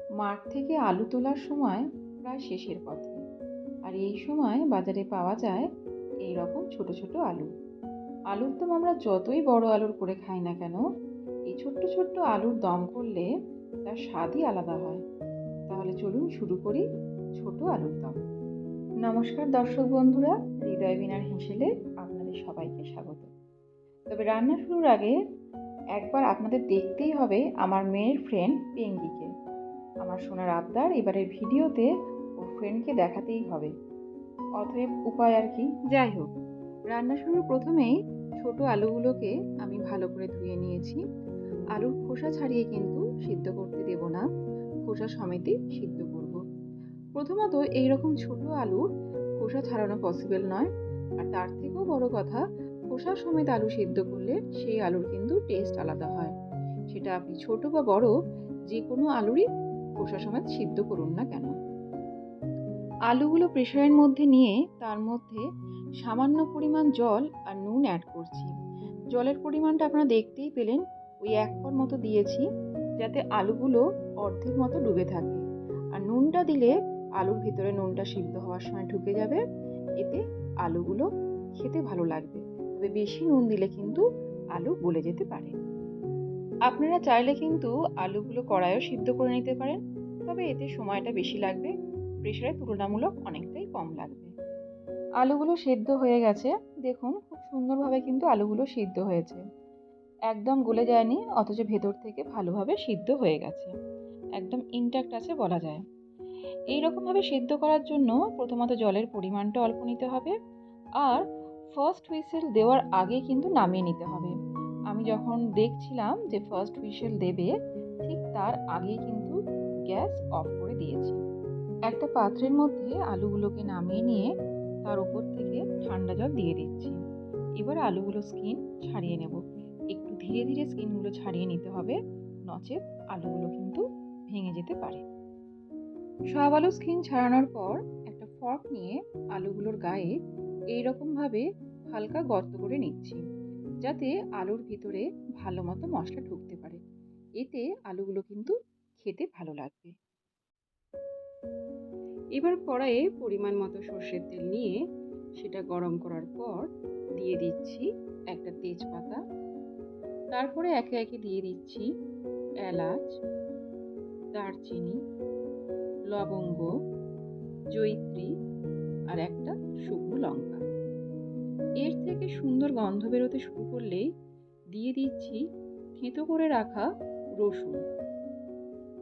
মাঠ থেকে আলু তোলার সময় প্রায় শেষের পথে, আর এই সময় বাজারে পাওয়া যায় এই রকম ছোট ছোট আলু। আলুর দম আমরা যতই বড় আলুর করে খাই না কেন, এই ছোট্ট ছোট্ট আলুর দম করলে তার স্বাদই আলাদা হয়। তাহলে চলুন শুরু করি ছোট আলুর দম। নমস্কার দর্শক বন্ধুরা, হৃদয় বিনার হেসেলে আপনাদের সবাইকে স্বাগত। তবে রান্না শুরুর আগে একবার আপনাদের দেখতেই হবে আমার মেয়ের ফ্রেন্ড পেঙ্গিকে। আমার সোনার আবদার, এবারের ভিডিওতে ওর ফ্রেন্ডকে দেখাতেই হবে। অতএব উপায় আর কি, যাই হোক, রান্না শুরুর প্রথমেই ছোট আলুগুলোকে আমি ভালো করে ধুয়ে নিয়েছি। আলুর খোসা ছাড়িয়ে কিন্তু সিদ্ধ করতে দেব না, খোসা সমেতই সিদ্ধ করব। প্রথমত এইরকম ছোট আলুর খোসা ছাড়ানো পসিবল নয়, আর তার থেকেও বড় কথা, খোসা সমেত আলু সিদ্ধ করলে সেই আলুর কিন্তু টেস্ট আলাদা হয়। সেটা আপনি ছোট বা বড় যে কোনো আলুরই খোসা সমেত সিদ্ধ করুন না কেন। আলুগুলো প্রেসারের মধ্যে নিয়ে তার মধ্যে সামান্য পরিমাণ জল আর নুন অ্যাড করছি। জলের পরিমাণটা আপনারা দেখতেই পেলেন, ওই 1 কোর মতো দিয়েছি, যাতে আলুগুলো অর্ধেক মতো ডুবে থাকে। আর নুনটা দিলে আলুর ভিতরে নুনটা সিদ্ধ হওয়ার সময় ঢুকে যাবে, এতে আলুগুলো খেতে ভালো লাগবে। তবে বেশি নুন দিলে কিন্তু আলু গলে যেতে পারে। আপনারা চাইলে কিন্তু আলুগুলো কড়াইও সিদ্ধ করে নিতে পারেন, তবে এতে সময়টা বেশি লাগবে, প্রেসারে তুলনামূলক অনেকটাই কম লাগবে। আলুগুলো সেদ্ধ হয়ে গেছে, দেখুন খুব সুন্দরভাবে কিন্তু আলুগুলো সিদ্ধ হয়েছে, একদম গলে যায়নি, অথচ ভেতর থেকে ভালোভাবে সিদ্ধ হয়ে গেছে, একদম ইনট্যাক্ট আছে বলা যায়। এইরকমভাবে সিদ্ধ করার জন্য প্রথমত জলের পরিমাণটা অল্প নিতে হবে, আর ফার্স্ট হুইসেল দেওয়ার আগে কিন্তু নামিয়ে নিতে হবে। আমি যখন দেখছিলাম যে ফার্স্ট হুইসেল দেবে, ঠিক তার আগেই কিন্তু গ্যাস অফ করে দিয়েছি। একটা পাত্রের মধ্যে আলুগুলোকে নামিয়ে নিয়ে তার উপর থেকে ঠান্ডা জল দিয়ে দিচ্ছি। এবার আলুগুলো স্কিন ছাড়িয়ে নেব। একটু ধীরে ধীরে স্কিনগুলো ছাড়িয়ে নিতে হবে, নচেত আলুগুলো কিন্তু ভেঙে যেতে পারে। সব আলু স্কিন ছাড়ানোর পর একটা ফর্ক নিয়ে আলুগুলোর গায়ে এইরকমভাবে হালকা গর্ত করে নিচ্ছি, যাতে আলুর ভিতরে ভালো মতো মশলা ঢুকতে পারে। এতে আলুগুলো কিন্তু খেতে ভালো লাগবে। এবার কড়াইয়ে পরিমাণ মতো সর্ষের তেল নিয়ে সেটা গরম করার পর দিয়ে দিচ্ছি একটা তেজপাতা, তারপরে একে একে দিয়ে দিচ্ছি এলাচ, দারচিনি, লবঙ্গ, জয়িত্রী আর একটা শুকনো লঙ্কা। এর থেকে সুন্দর গন্ধ বেরোতে শুরু করলেই দিয়ে দিচ্ছি থেঁতো করে রাখা রসুন।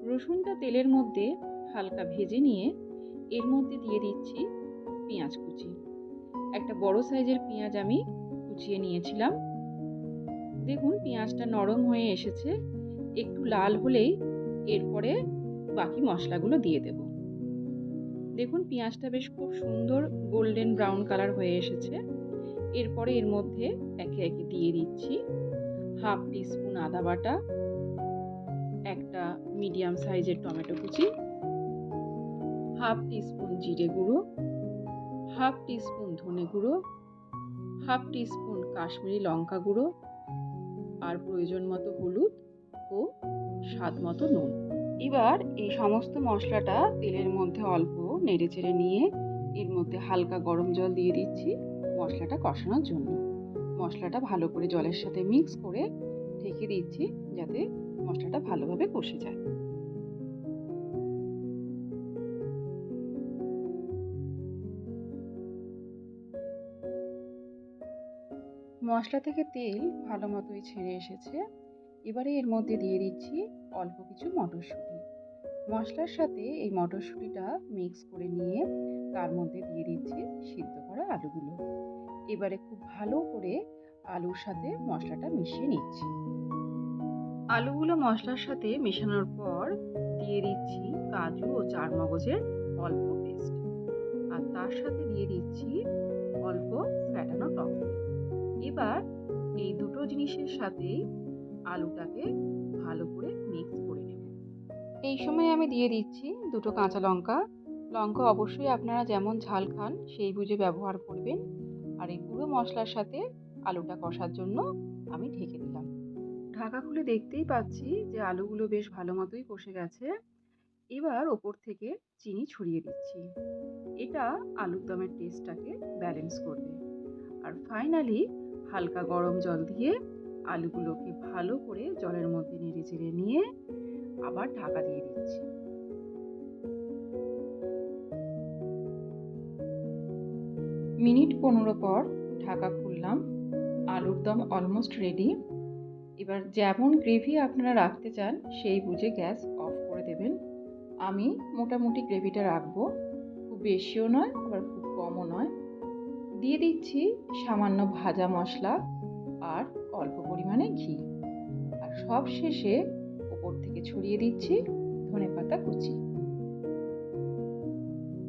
রসুনটা তেলের মধ্যে হালকা ভেজে নিয়ে এর মধ্যে দিয়ে দিচ্ছি পেঁয়াজ কুচি। একটা বড় সাইজের পেঁয়াজ আমি কুচিয়ে নিয়েছিলাম। দেখুন পেঁয়াজটা নরম হয়ে এসেছে, একটু লাল হলেই এরপরে বাকি মশলাগুলো দিয়ে দেব। দেখুন পেঁয়াজটা বেশ খুব সুন্দর গোল্ডেন ব্রাউন কালার হয়ে এসেছে। এরপরে এর মধ্যে একে একে দিয়ে দিচ্ছি হাফ টিস্পুন আদা বাটা, একটা মিডিয়াম সাইজের টমেটো কুচি, হাফ টিস্পুন জিরে গুঁড়ো, হাফ টিস্পুন ধনে গুঁড়ো, হাফ টিস্পুন কাশ্মীরি লঙ্কা গুঁড়ো, আর প্রয়োজন মতো হলুদ ও স্বাদ মতো নুন। এবার এই সমস্ত মশলাটা তেলের মধ্যে অল্প নেড়ে চেড়ে নিয়ে এর মধ্যে হালকা গরম জল দিয়ে দিচ্ছি মশলাটা কষানোর জন্য। মশলাটা ভালো করে জলের সাথে মিক্স করে ঢেকে দিচ্ছি, যাতে মশলাটা ভালোভাবে কষে যায়। মশলা থেকে তেল ভালো মতোই ছেড়ে এসেছে। এবারে এর মধ্যে দিয়ে দিচ্ছি অল্প কিছু মটরশুঁটি। মশলার সাথে এই মটরশুঁটিটা মিক্স করে নিয়ে তার মধ্যে দিয়ে দিচ্ছি সিদ্ধ করা আলুগুলো। এবারে খুব ভালো করে আলুর সাথে মশলাটা মিশিয়ে নিচ্ছি। আলুগুলো মশলার সাথে মেশানোর পর দিয়ে দিচ্ছি কাজু ও চারমগজের অল্প পেস্ট, আর তার সাথে দিয়ে দিচ্ছি অল্প ফ্যাটানো টক দই। এবার এই দুটো জিনিসের সাথেই আলুটাকে ভালো করে মিক্স করে নেব। এই সময় আমি দিয়ে দিচ্ছি দুটো কাঁচা লঙ্কা। লঙ্কা অবশ্যই আপনারা যেমন ঝাল খান সেই বুঝে ব্যবহার করবেন। আর এই পুরো মশলার সাথে আলুটা কষার জন্য আমি ঢেকে দিলাম। ঢাকা খুলে দেখতেই পাচ্ছি যে আলুগুলো বেশ ভালো মতোই কষে গেছে। এবার ওপর থেকে চিনি ছড়িয়ে দিচ্ছি। এটা আলুর দমের টেস্টটাকে ব্যালেন্স করবে। আর ফাইনালি হালকা গরম জল দিয়ে আলুগুলোকে ভালো করে জলের মধ্যে নেড়ে চেড়ে নিয়ে আবার ঢাকা দিয়ে দিচ্ছি। মিনিট 15 পর ঢাকা খুললাম। আলুর দম অলমোস্ট রেডি। এবার যেমন গ্রেভি আপনারা রাখতে চান সেই বুঝে গ্যাস অফ করে দেবেন। আমি মোটামুটি গ্রেভিটা রাখবো, খুব বেশিও নয় আবার খুব কমও নয়। দিয়ে দিচ্ছি সামান্য ভাজা মশলা আর অল্প পরিমাণে ঘি। আর সব শেষে ওপর থেকে ছড়িয়ে দিচ্ছি ধনেপাতা কুচি।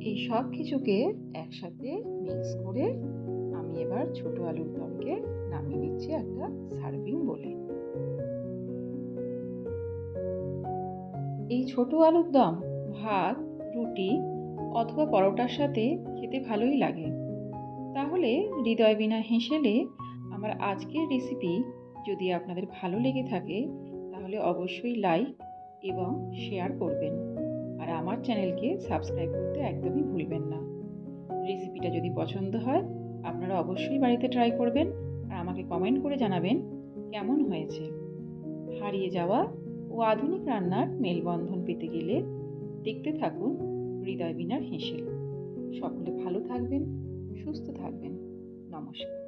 এই সব কিছুকে একসাথে মিক্স করে আমি এবার ছোট আলুর দমকে নামিয়ে নিচ্ছি একটা সার্ভিং বলে। এই ছোট আলুর দম ভাত, রুটি অথবা পরোটার সাথে খেতে ভালোই লাগে। তাহলে হৃদয় বিনা হেসেলে আমার আজকের রেসিপি যদি আপনাদের ভালো লেগে থাকে তাহলে অবশ্যই লাইক এবং শেয়ার করবেন। আর আমার চ্যানেলকে সাবস্ক্রাইব করতে একদমই ভুলবেন না। রেসিপিটা যদি পছন্দ হয় আপনারা অবশ্যই বাড়িতে ট্রাই করবেন আর আমাকে কমেন্ট করে জানাবেন কেমন হয়েছে। হারিয়ে যাওয়া ও আধুনিক রান্নার মেলবন্ধন পেতে গেলে দেখতে থাকুন হৃদয় বিনার হেসেল। সকলে ভালো থাকবেন, সুস্থ থাকবেন। নমস্কার।